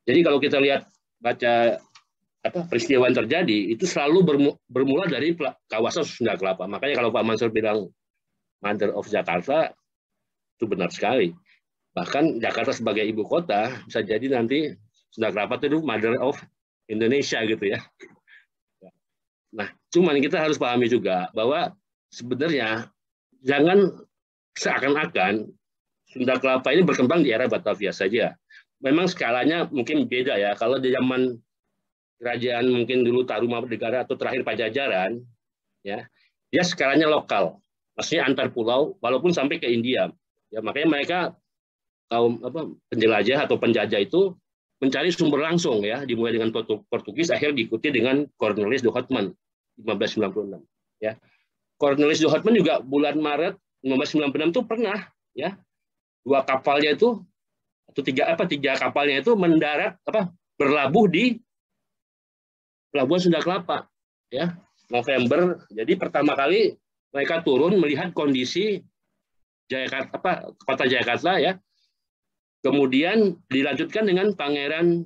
Jadi kalau kita lihat baca peristiwa yang terjadi itu selalu bermula dari kawasan Sunda Kelapa. Makanya kalau Pak Mansur bilang Mother of Jakarta, itu benar sekali. Bahkan Jakarta sebagai ibu kota bisa jadi nanti Sunda Kelapa itu Mother of Indonesia gitu ya. Nah, cuman kita harus pahami juga bahwa sebenarnya jangan seakan-akan Sunda Kelapa ini berkembang di era Batavia saja. Memang skalanya mungkin beda ya. Kalau di zaman kerajaan mungkin dulu Tarumanegara atau terakhir Pajajaran, ya, dia skalanya lokal, maksudnya antar pulau, walaupun sampai ke India. Ya, makanya mereka kaum penjelajah atau penjajah itu mencari sumber langsung ya, dimulai dengan Portugis, akhirnya diikuti dengan Cornelis de Houtman 1596. Ya, Cornelis de Houtman juga bulan Maret 1596 itu pernah ya dua kapalnya itu atau tiga kapalnya itu mendarat berlabuh di Pelabuhan Sunda Kelapa ya November. Jadi pertama kali mereka turun melihat kondisi Jayakarta, kota Jayakarta ya. Kemudian dilanjutkan dengan Pangeran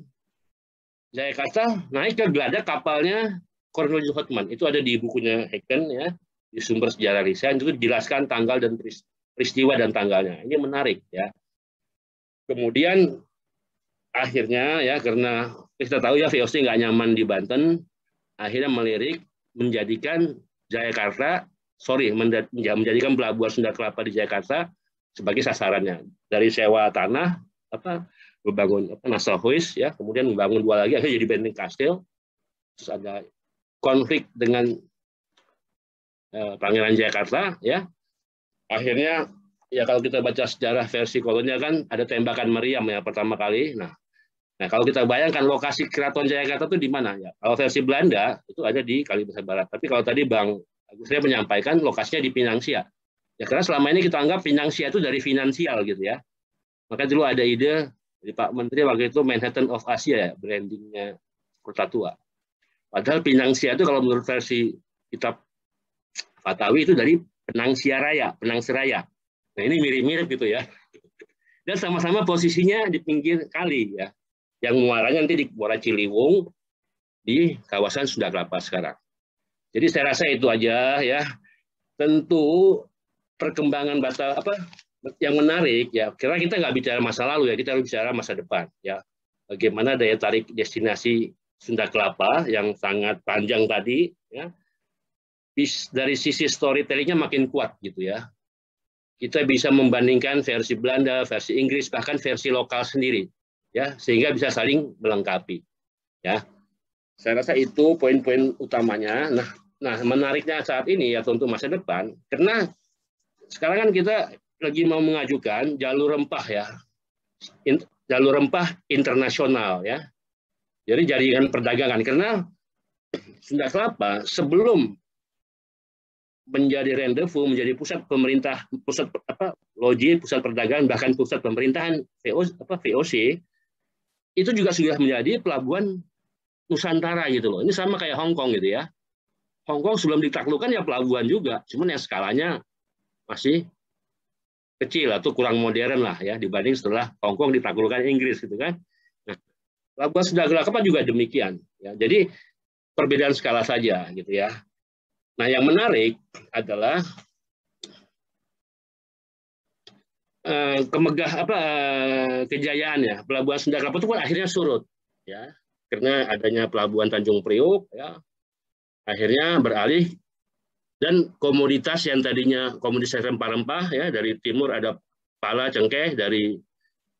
Jayakarta naik ke geladak kapalnya Cornelis de Houtman. Itu ada di bukunya Haken ya, di sumber sejarah lisan itu dijelaskan tanggal dan peristiwa dan tanggalnya. Ini menarik ya. Kemudian akhirnya ya karena kita tahu ya VOC nggak nyaman di Banten, akhirnya melirik menjadikan menjadikan Pelabuhan Sunda Kelapa di Jakarta sebagai sasarannya. Dari sewa tanah, membangun Nassau House ya, kemudian membangun dua lagi, akhirnya jadi benteng kastil. Terus ada konflik dengan Pangeran Jayakarta ya. Akhirnya ya kalau kita baca sejarah versi kolonial kan ada tembakan meriam ya pertama kali. Nah, kalau kita bayangkan lokasi Keraton Jayakarta itu di mana ya? Kalau versi Belanda itu ada di Kalimantan Barat. Tapi kalau tadi Bang Agus menyampaikan lokasinya di Pinangsia. Ya karena selama ini kita anggap Pinangsia itu dari finansial gitu ya. Maka dulu ada ide dari Pak Menteri waktu itu Manhattan of Asia ya, brandingnya Kota Tua. Padahal Pinangsia itu kalau menurut versi kitab Fatawi itu dari Penangsiaraya, Penangseraya. Nah ini mirip-mirip gitu ya. Dan sama-sama posisinya di pinggir kali ya. Yang muaranya nanti di Muara Ciliwung di kawasan Sunda Kelapa sekarang. Jadi saya rasa itu aja ya. Tentu perkembangan yang menarik ya. Karena kita nggak bicara masa lalu ya, kita harus bicara masa depan ya. Bagaimana daya tarik destinasi Sunda Kelapa yang sangat panjang tadi ya. Dari sisi storytellingnya makin kuat gitu ya. Kita bisa membandingkan versi Belanda, versi Inggris, bahkan versi lokal sendiri. Ya, sehingga bisa saling melengkapi. Ya, saya rasa itu poin-poin utamanya. Nah, menariknya saat ini ya untuk masa depan, karena sekarang kan kita lagi mau mengajukan jalur rempah ya, jalur rempah internasional ya. Jadi jaringan perdagangan karena Sunda Kelapa sebelum menjadi rendezvous, menjadi pusat pemerintah, pusat pusat perdagangan, bahkan pusat pemerintahan VOC. Itu juga sudah menjadi pelabuhan Nusantara gitu loh. Ini sama kayak Hong Kong gitu ya. Hong Kong sebelum ditaklukkan ya pelabuhan juga, cuman yang skalanya masih kecil atau kurang modern lah ya dibanding setelah Hong Kong ditaklukkan Inggris gitu kan. Nah, pelabuhan Sunda Kelapa juga demikian ya. Jadi perbedaan skala saja gitu ya. Nah, yang menarik adalah kejayaan ya pelabuhan Sunda Kelapa itu kan akhirnya surut ya karena adanya pelabuhan Tanjung Priok ya akhirnya beralih dan komoditas yang tadinya komoditas rempah-rempah ya dari timur ada pala cengkeh, dari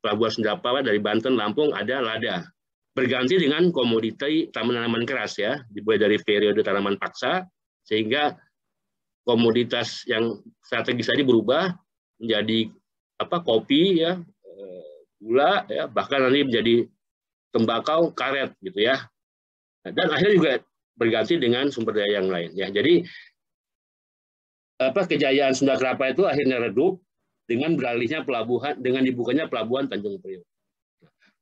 pelabuhan Sunda Kelapa dari Banten Lampung ada lada, berganti dengan komoditi tanaman keras ya dimulai dari periode tanaman paksa sehingga komoditas yang strategis tadi berubah menjadi kopi ya, gula ya, bahkan nanti menjadi tembakau, karet gitu ya. Dan akhirnya juga berganti dengan sumber daya yang lain ya. Jadi kejayaan Sunda Kelapa itu akhirnya redup dengan beralihnya pelabuhan, dengan dibukanya pelabuhan Tanjung Priok.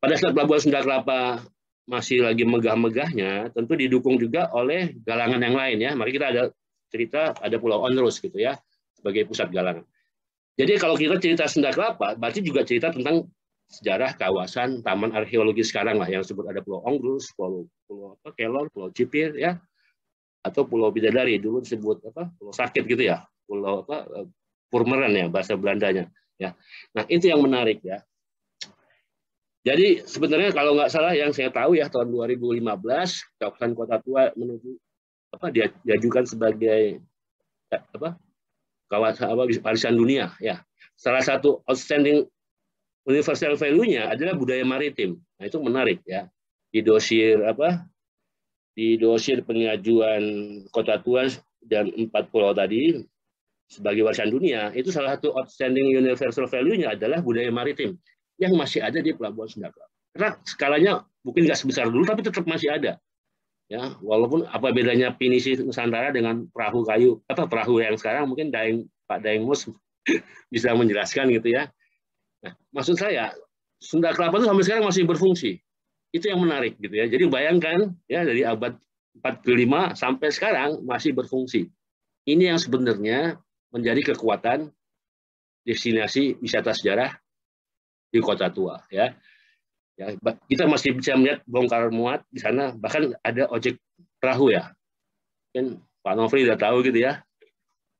Pada saat pelabuhan Sunda Kelapa masih lagi megah-megahnya, tentu didukung juga oleh galangan yang lain ya. Mari kita ada cerita ada Pulau Onrus gitu ya sebagai pusat galangan. Jadi kalau kita cerita Sunda Kelapa, berarti juga cerita tentang sejarah kawasan taman arkeologi sekarang lah, yang disebut ada Pulau Ongrus, Pulau Kelor, Pulau Cipir ya, atau Pulau Bidadari, dulu disebut Pulau Sakit gitu ya, Pulau Purmeren ya bahasa Belandanya ya. Nah, itu yang menarik ya. Jadi sebenarnya kalau nggak salah yang saya tahu ya, tahun 2015 kawasan Kota Tua menuju diajukan sebagai kawasan warisan dunia ya. Salah satu outstanding universal value-nya adalah budaya maritim. Nah, itu menarik ya. Di dosir pengajuan Kota Tua dan 4 pulau tadi sebagai warisan dunia, itu salah satu outstanding universal value-nya adalah budaya maritim yang masih ada di Pelabuhan Sunda Kelapa. Karena skalanya mungkin nggak sebesar dulu, tapi tetap masih ada. Ya, walaupun apa bedanya pinisi Nusantara dengan perahu kayu, perahu yang sekarang mungkin Pak Daeng Mus bisa menjelaskan gitu ya. Nah, maksud saya Sunda Kelapa itu sampai sekarang masih berfungsi. Itu yang menarik gitu ya. Jadi bayangkan ya, dari abad 45 sampai sekarang masih berfungsi. Ini yang sebenarnya menjadi kekuatan destinasi wisata sejarah di Kota Tua ya. Ya, kita masih bisa melihat bongkar muat di sana, bahkan ada ojek perahu ya. Kan Pak Nofri udah tahu gitu ya.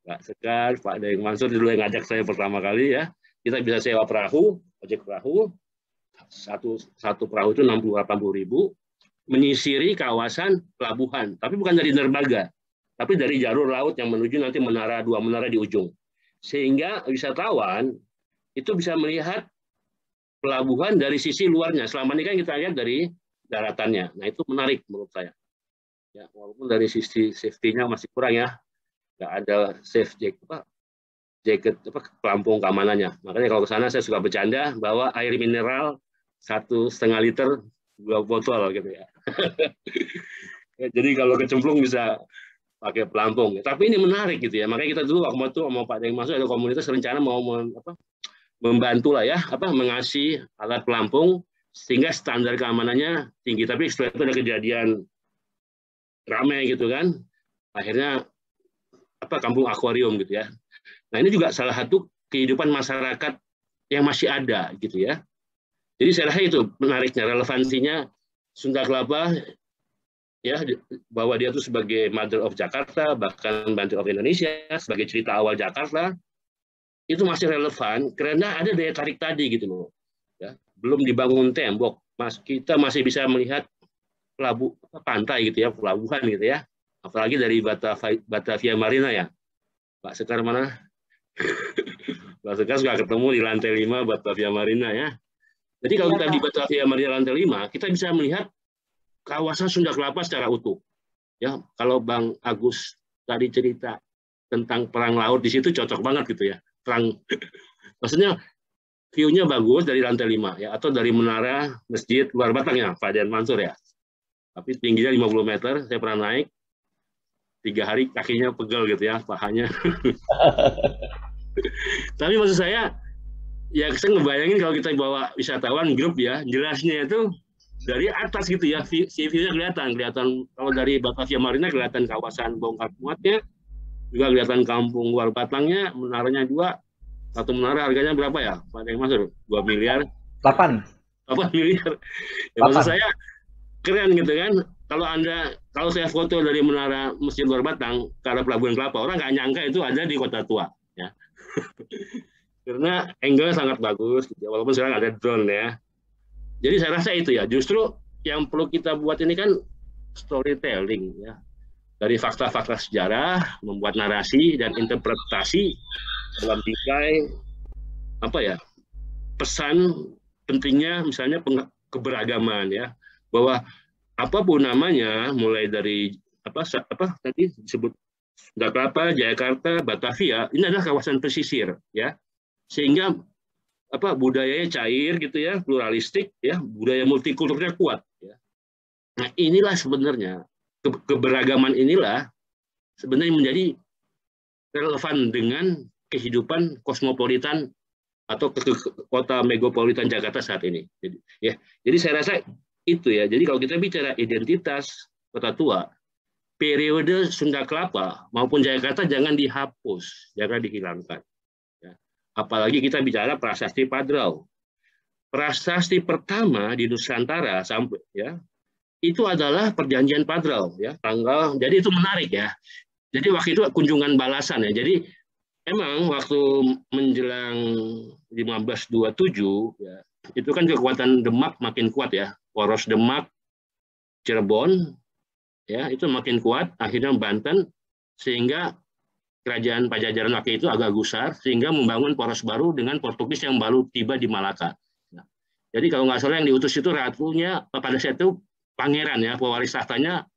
Pak Sekar, Pak Daeng Mansur dulu yang ngajak saya pertama kali ya. Kita bisa sewa perahu, ojek perahu. Satu perahu itu 60-80 ribu, menyisiri kawasan pelabuhan, tapi bukan dari dermaga, tapi dari jalur laut yang menuju nanti dua menara di ujung. Sehingga wisatawan itu bisa melihat pelabuhan dari sisi luarnya. Selama ini kan kita lihat dari daratannya. Nah, itu menarik menurut saya. Ya, walaupun dari sisi safety-nya masih kurang ya. Nggak ada safe jacket pelampung keamanannya. Makanya kalau ke sana saya suka bercanda bahwa air mineral 1,5 liter 2 botol gitu ya. Jadi kalau kecemplung bisa pakai pelampung. Tapi ini menarik gitu ya. Makanya kita dulu waktu itu mau Pak Daeng Mansur ada komunitas rencana mau membantu lah ya, mengasih alat pelampung sehingga standar keamanannya tinggi. Tapi setelah itu ada kejadian ramai gitu kan, akhirnya kampung akuarium gitu ya. Nah, ini juga salah satu kehidupan masyarakat yang masih ada gitu ya. Jadi saya rasa itu menariknya, relevansinya Sunda Kelapa ya, bahwa dia itu sebagai Mother of Jakarta, bahkan Mother of Indonesia, sebagai cerita awal Jakarta, itu masih relevan karena ada daya tarik tadi gitu loh. Ya, belum dibangun tembok, kita masih bisa melihat pantai gitu ya, pelabuhan gitu ya. Apalagi dari Batavia Marina ya. Pak Sekar mana? Pak Sekar suka ketemu di lantai 5 Batavia Marina ya. Jadi kalau kita di Batavia Marina lantai 5, kita bisa melihat kawasan Sunda Kelapa secara utuh. Ya, kalau Bang Agus tadi cerita tentang perang laut di situ cocok banget gitu ya. Maksudnya view-nya bagus dari lantai 5 ya, atau dari menara masjid Luar Batang ya, Pak Daeng Mansur ya. Tapi tingginya 50 meter, saya pernah naik 3 hari kakinya pegel gitu ya, pahanya. Tapi maksud saya ya, saya ngebayangin kalau kita bawa wisatawan grup ya, jelasnya itu dari atas gitu ya, view-nya kelihatan kalau dari Batavia Marina kelihatan kawasan bongkar muatnya, juga kelihatan kampung Luar Batangnya, menaranya 2. Satu menara harganya berapa ya, Pak Daeng Mansur? 2 miliar? 8 miliar. Ya, maksud saya keren gitu kan. Kalau saya foto dari menara Masjid Luar Batang ke arah Pelabuhan Kelapa, orang nggak nyangka itu ada di Kota Tua. Ya. Karena angle sangat bagus, gitu. Walaupun sekarang ada drone ya. Jadi saya rasa itu ya, justru yang perlu kita buat ini kan storytelling ya. Dari fakta-fakta sejarah, membuat narasi dan interpretasi dalam bingkai pesan pentingnya misalnya keberagaman ya, bahwa apapun namanya, mulai dari tadi disebut Sunda Kelapa, Jayakarta, Batavia, ini adalah kawasan pesisir ya, sehingga budayanya cair gitu ya, pluralistik ya, budaya multikulturnya kuat ya. Nah, inilah sebenarnya keberagaman inilah sebenarnya menjadi relevan dengan kehidupan kosmopolitan atau kota megapolitan Jakarta saat ini. Jadi saya rasa itu ya. Jadi kalau kita bicara identitas Kota Tua, periode Sunda Kelapa maupun Jayakarta jangan dihapus, jangan dihilangkan. Ya. Apalagi kita bicara prasasti Padrau. prasasti pertama di Nusantara sampai ya itu adalah Perjanjian Padrau ya jadi itu menarik ya. Jadi waktu itu kunjungan balasan ya. Jadi emang waktu menjelang 1527 ya itu kan kekuatan Demak makin kuat ya. Poros Demak, Cirebon ya itu makin kuat, akhirnya Banten, sehingga kerajaan Pajajaran waktu itu agak gusar sehingga membangun poros baru dengan Portugis yang baru tiba di Malaka. Nah, jadi kalau nggak salah yang diutus itu ratunya pada saat itu pangeran ya, pewaris tahtanya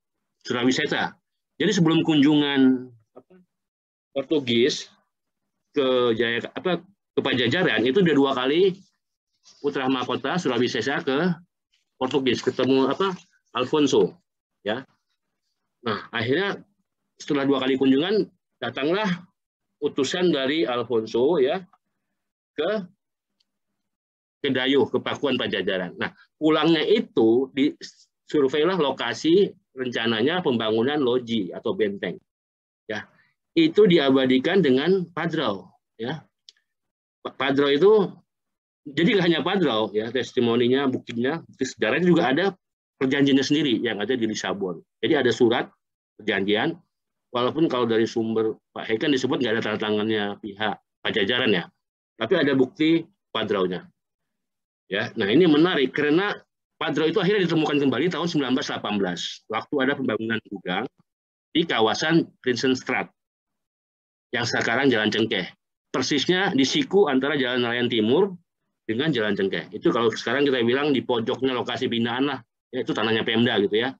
Surawisesa. Jadi sebelum kunjungan Portugis ke ke Pajajaran itu udah 2 kali putra mahkota Surawisesa ke Portugis ketemu Alfonso ya. Nah, akhirnya setelah 2 kali kunjungan datanglah utusan dari Alfonso ya ke Dayuh, ke Pakuan Pajajaran. Nah, pulangnya itu disurveilah lokasi rencananya pembangunan loji atau benteng. Ya, itu diabadikan dengan Padrau. Ya, Padrau itu jadi nggak hanya Padrau ya, testimoninya, buktinya, bukti sejarahnya juga ada perjanjiannya sendiri yang ada di Lisabon. Jadi ada surat perjanjian. Walaupun kalau dari sumber Pak Hekan disebut nggak ada tanda tangannya pihak Pajajaran ya, tapi ada bukti Padraunya. Ya, nah ini menarik karena Padrau itu akhirnya ditemukan kembali tahun 1918 waktu ada pembangunan gudang di kawasan Prinsenstraat yang sekarang Jalan Cengkeh. Persisnya di siku antara Jalan Nelayan Timur dengan Jalan Cengkeh. Itu kalau sekarang kita bilang di pojoknya lokasi binaan lah, ya, itu tanahnya Pemda gitu ya.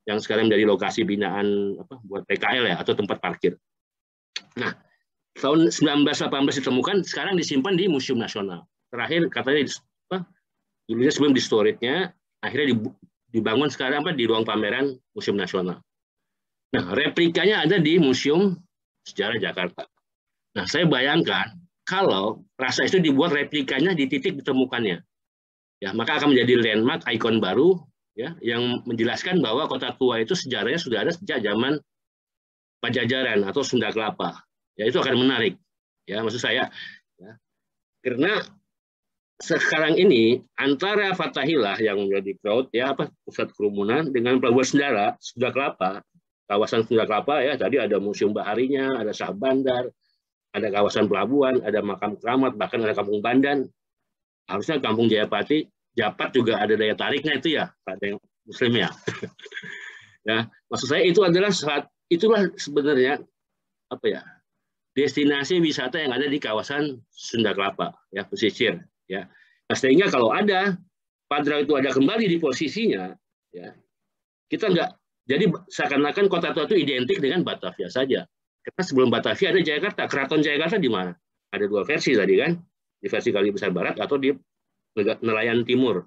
Yang sekarang dari lokasi binaan buat PKL ya atau tempat parkir. Nah, tahun 1918 ditemukan, sekarang disimpan di Museum Nasional. Terakhir katanya dulunya sebelum di storage-nya, akhirnya dibangun sekarang di ruang pameran Museum Nasional. Nah, replikanya ada di Museum Sejarah Jakarta. Nah, saya bayangkan kalau prasa itu dibuat replikanya di titik ditemukannya, ya maka akan menjadi landmark, ikon baru ya, yang menjelaskan bahwa Kota Tua itu sejarahnya sudah ada sejak zaman Pajajaran atau Sunda Kelapa. Ya, itu akan menarik. Ya, maksud saya ya, karena sekarang ini antara Fathahillah yang menjadi crowd ya pusat kerumunan dengan Pelabuhan Sunda Kelapa, kawasan Sunda Kelapa ya, tadi ada Museum Baharinya, ada Sah Bandar, ada kawasan pelabuhan, ada makam keramat, bahkan ada Kampung Bandan. Harusnya Kampung Jayapati, Japat juga ada daya tariknya itu ya, ada yang Muslim ya. Ya, maksud saya itu adalah itulah sebenarnya destinasi wisata yang ada di kawasan Sunda Kelapa ya, pesisir ya. Nah, sehingga kalau ada Padrau itu ada kembali di posisinya ya, kita nggak jadi seakan-akan Kota Tua itu identik dengan Batavia saja. Karena sebelum Batavia ada Jayakarta. Keraton Jayakarta di mana? Ada 2 versi tadi kan, di versi Kali Besar Barat atau di Nelayan Timur.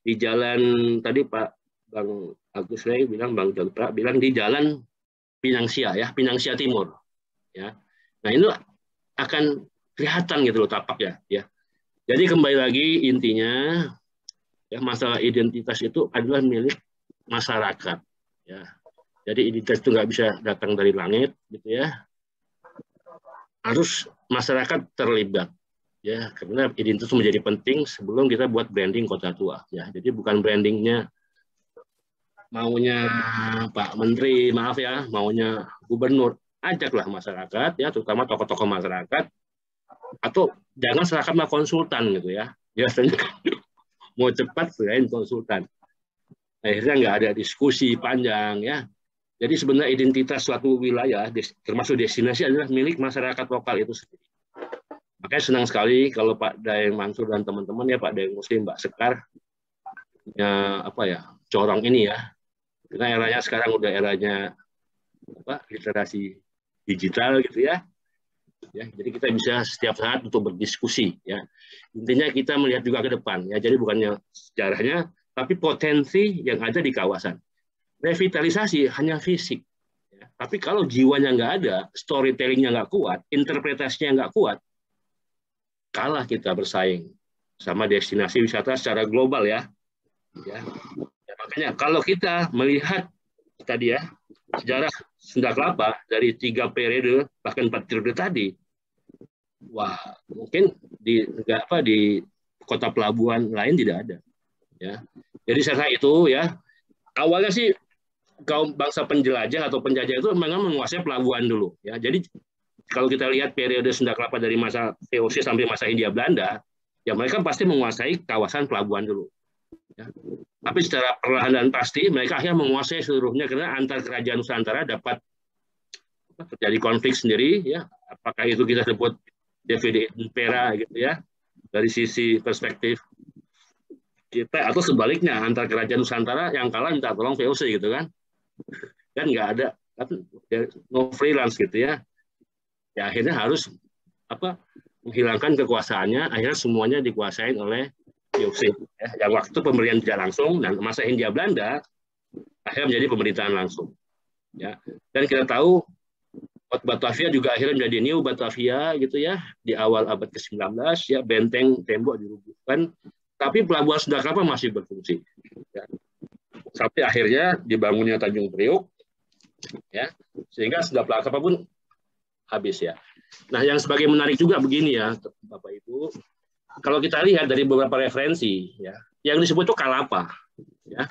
Di jalan tadi Bang Agus Ray bilang, Bang Jodra bilang di jalan Pinangsia ya, Pinangsia Timur. Ya, nah ini akan kelihatan gitu loh tapaknya. Ya, jadi kembali lagi intinya ya masalah identitas itu adalah milik masyarakat. Ya, jadi identitas itu nggak bisa datang dari langit, gitu ya. Harus masyarakat terlibat, ya, karena identitas menjadi penting sebelum kita buat branding Kota Tua. Ya, jadi bukan brandingnya maunya Pak Menteri, maaf ya, maunya Gubernur. Ajaklah masyarakat, ya, terutama tokoh-tokoh masyarakat, atau jangan serahkan sama konsultan gitu ya. Biasanya mau cepat selain konsultan. Akhirnya nggak ada diskusi panjang ya. Jadi sebenarnya identitas suatu wilayah, termasuk destinasi, adalah milik masyarakat lokal itu sendiri. Makanya senang sekali kalau Pak Daeng Mansur dan teman-teman ya, Pak Daeng Muslim, Mbak Sekar, punya corong ini ya. Karena eranya sekarang udah eranya literasi digital gitu ya. Ya, jadi kita bisa setiap saat untuk berdiskusi ya. Intinya kita melihat juga ke depan ya. Jadi bukannya sejarahnya, tapi potensi yang ada di kawasan. Revitalisasi hanya fisik. Ya. Tapi kalau jiwanya nggak ada, storytellingnya nggak kuat, interpretasinya nggak kuat, kalah kita bersaing sama destinasi wisata secara global ya. Ya. Makanya kalau kita melihat tadi ya sejarah Sunda Kelapa dari 3 periode bahkan 4 periode tadi, wah mungkin di kota pelabuhan lain tidak ada. Ya, jadi saya rasa itu ya awalnya sih kaum bangsa penjelajah atau penjajah itu memang menguasai pelabuhan dulu. Ya, jadi kalau kita lihat periode Sunda Kelapa dari masa VOC sampai masa Hindia Belanda, ya mereka pasti menguasai kawasan pelabuhan dulu. Ya. Tapi secara perlahan dan pasti mereka akhirnya menguasai seluruhnya karena antar kerajaan Nusantara dapat terjadi konflik sendiri. Ya, apakah itu kita sebut DVD Impera gitu ya dari sisi perspektif kita atau sebaliknya antar kerajaan Nusantara yang kalah minta tolong VOC gitu kan nggak ada no freelance gitu ya akhirnya harus menghilangkan kekuasaannya akhirnya semuanya dikuasain oleh VOC ya. Yang waktu pemberian tidak langsung dan masa Hindia Belanda akhirnya menjadi pemerintahan langsung ya. Dan kita tahu Batavia juga akhirnya menjadi New Batavia gitu ya di awal abad ke-19 ya, benteng tembok dirubuhkan tapi pelabuhan Sunda Kelapa masih berfungsi. Ya. Sampai akhirnya dibangunnya Tanjung Priok, ya, sehingga Sunda Kelapa pun habis ya. Nah, yang sebagai menarik juga begini ya, Bapak Ibu, kalau kita lihat dari beberapa referensi, ya, yang disebut itu Kalapa, ya.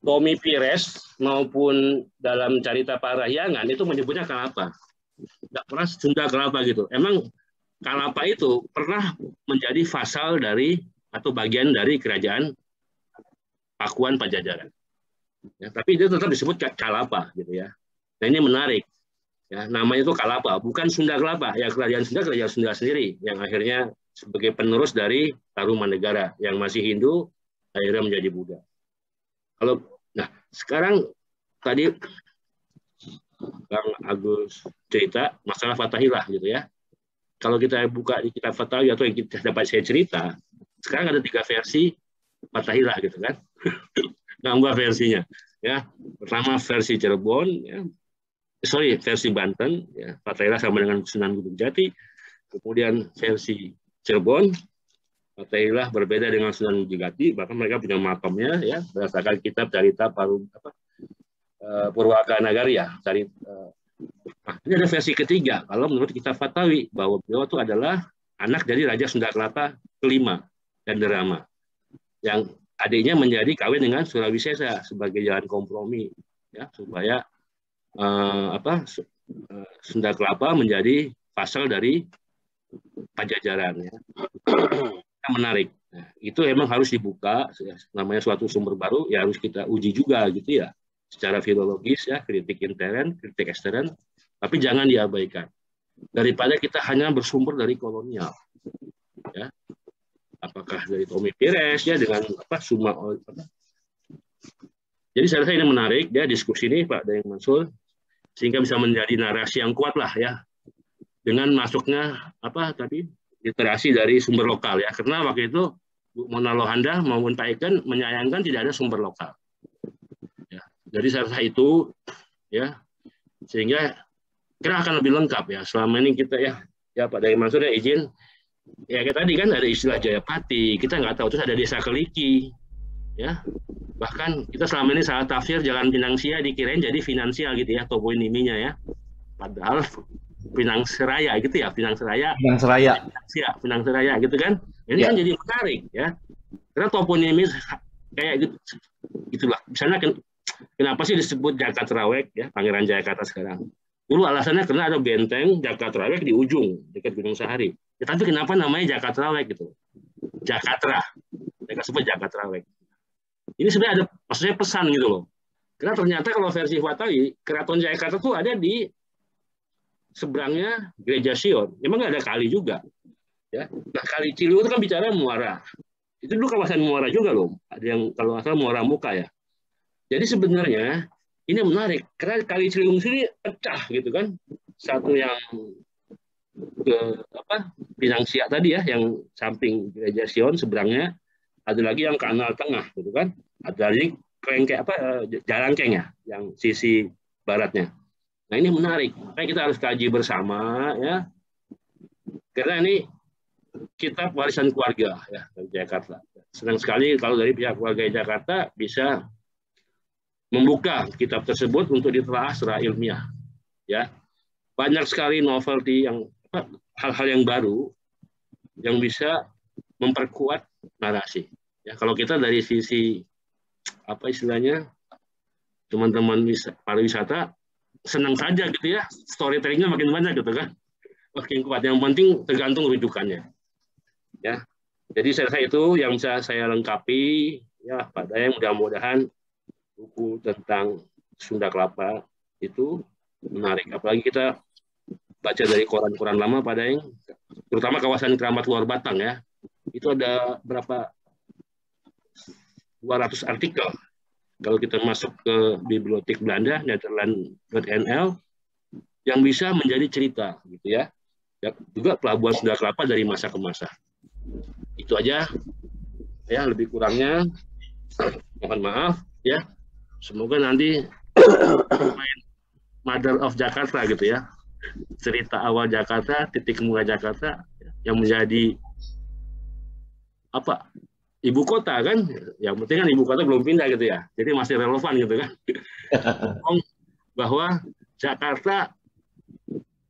Tommy Pires maupun dalam Carita Parahyangan itu menyebutnya Kalapa, tidak pernah Sunda Kelapa gitu. Emang Kalapa itu pernah menjadi vasal dari atau bagian dari kerajaan Pakuan Pajajaran. Ya, tapi itu tetap disebut Kalapa gitu ya. Nah ini menarik. Ya, namanya itu Kalapa, bukan Sunda Kelapa. Ya kerajaan Sunda sendiri yang akhirnya sebagai penerus dari Tarumanegara yang masih Hindu akhirnya menjadi Buddha. Nah sekarang tadi Bang Agus cerita masalah Fathahilah gitu ya. Kalau kita buka di kitab Fathawi atau yang kita dapat saya cerita, sekarang ada 3 versi Fathahilah gitu kan. Nambah versinya ya. Pertama versi Cirebon ya. Versi Banten ya. Fathahilah sama dengan Sunan Gunung Jati. Kemudian versi Cirebon Fathahilah berbeda dengan Sunan Gunung Jati, bahkan mereka punya makamnya ya berdasarkan kitab Carita Purwaka Nagari ya. Nah, ini ada versi ketiga kalau menurut kitab Fathawi bahwa beliau itu adalah anak dari Raja Sunda Kelapa kelima Gandarama yang adiknya menjadi kawin dengan Surawisesa sebagai jalan kompromi ya supaya Sunda Kelapa menjadi vasal dari Pajajaran ya. Yang menarik. Nah, itu emang harus dibuka ya, namanya suatu sumber baru ya harus kita uji juga gitu ya secara filologis ya, kritik intern, kritik ekstern, tapi jangan diabaikan. Daripada kita hanya bersumber dari kolonial. Ya. Apakah dari Tommy Pires ya dengan Suma. Jadi saya rasa ini menarik ya diskusi ini Pak Dayang Mansur sehingga bisa menjadi narasi yang kuat lah ya dengan masuknya literasi dari sumber lokal ya karena waktu itu Bu Mona Lohanda maupun Pak Iken menyayangkan tidak ada sumber lokal. Ya. Jadi saya rasa itu ya sehingga kira akan lebih lengkap ya selama ini kita ya Pak Dayang Mansur ya izin ya kayak tadi kan ada istilah Jayapati kita nggak tahu terus ada desa Keliki ya bahkan kita selama ini salah tafsir Jalan Pinangsia dikirain jadi finansial gitu ya toponiminya ya padahal Pinang Seraya gitu ya Pinang Seraya gitu kan ini kan jadi menarik ya karena toponimi kayak gitu gitulah misalnya kenapa sih disebut Jakatrawek ya Pangeran Jayakata sekarang dulu alasannya karena ada benteng Jakatrawek di ujung dekat Gunung Sahari ya, tapi kenapa namanya Jakatrawek gitu Jakatra mereka sebut Jakatrawek ini sebenarnya ada maksudnya pesan gitu loh karena ternyata kalau versi Fathawi Keraton Jayakata tuh ada di seberangnya Gereja Sion memang nggak ada kali juga ya nah Kali Ciliwung itu kan bicara muara itu dulu kawasan muara juga loh ada yang kalau nggak salah muara muka ya jadi sebenarnya ini menarik karena Kali Ciliwung sini pecah gitu kan satu yang ke Pinang Siak tadi ya yang samping Gereja Sion seberangnya ada lagi yang kanal tengah gitu kan ada lagi Jalangkeng ya yang sisi baratnya. Nah ini menarik, makanya kita harus kaji bersama ya, karena ini kitab warisan keluarga ya dari Jakarta. Senang sekali kalau dari pihak keluarga Jakarta bisa membuka kitab tersebut untuk ditelaah secara ilmiah. Ya, banyak sekali novelty yang hal-hal yang baru yang bisa memperkuat narasi. Ya, kalau kita dari sisi apa istilahnya, teman-teman pariwisata senang saja gitu ya, storytellingnya makin banyak gitu kan, makin kuat. Yang penting tergantung rujukannya. Ya, jadi saya rasa itu yang bisa saya lengkapi. Ya, Pak Dayang, mudah-mudahan buku tentang Sunda Kelapa itu menarik. Apalagi kita baca dari koran-koran lama, Pak Dayang, terutama kawasan Keramat Luar Batang ya. Itu ada berapa 200 artikel. Kalau kita masuk ke bibliotek Belanda, Nederland.nl, yang bisa menjadi cerita, gitu ya. Juga pelabuhan Sunda Kelapa dari masa ke masa. Itu aja, ya lebih kurangnya. Mohon maaf, ya. Semoga nanti Mother of Jakarta, gitu ya. Cerita awal Jakarta, titik mulai Jakarta, yang menjadi apa? Ibu kota kan, yang penting kan ibu kota belum pindah gitu ya, jadi masih relevan gitu kan. Bahwa Jakarta,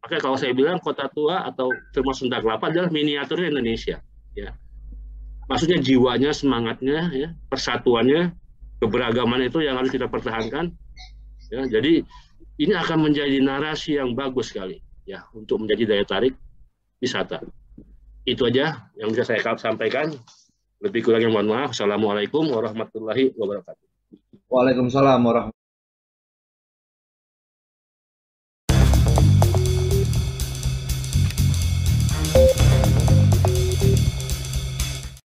makanya kalau saya bilang kota tua atau termasuk Sunda Kelapa adalah miniaturnya Indonesia, ya. Maksudnya jiwanya, semangatnya, ya, persatuannya, keberagaman itu yang harus kita pertahankan. Ya, jadi ini akan menjadi narasi yang bagus sekali, ya, untuk menjadi daya tarik wisata. Itu aja yang bisa saya sampaikan. Lebih kurangnya mohon maaf. Assalamualaikum warahmatullahi wabarakatuh. Waalaikumsalam warahmatullahi wabarakatuh.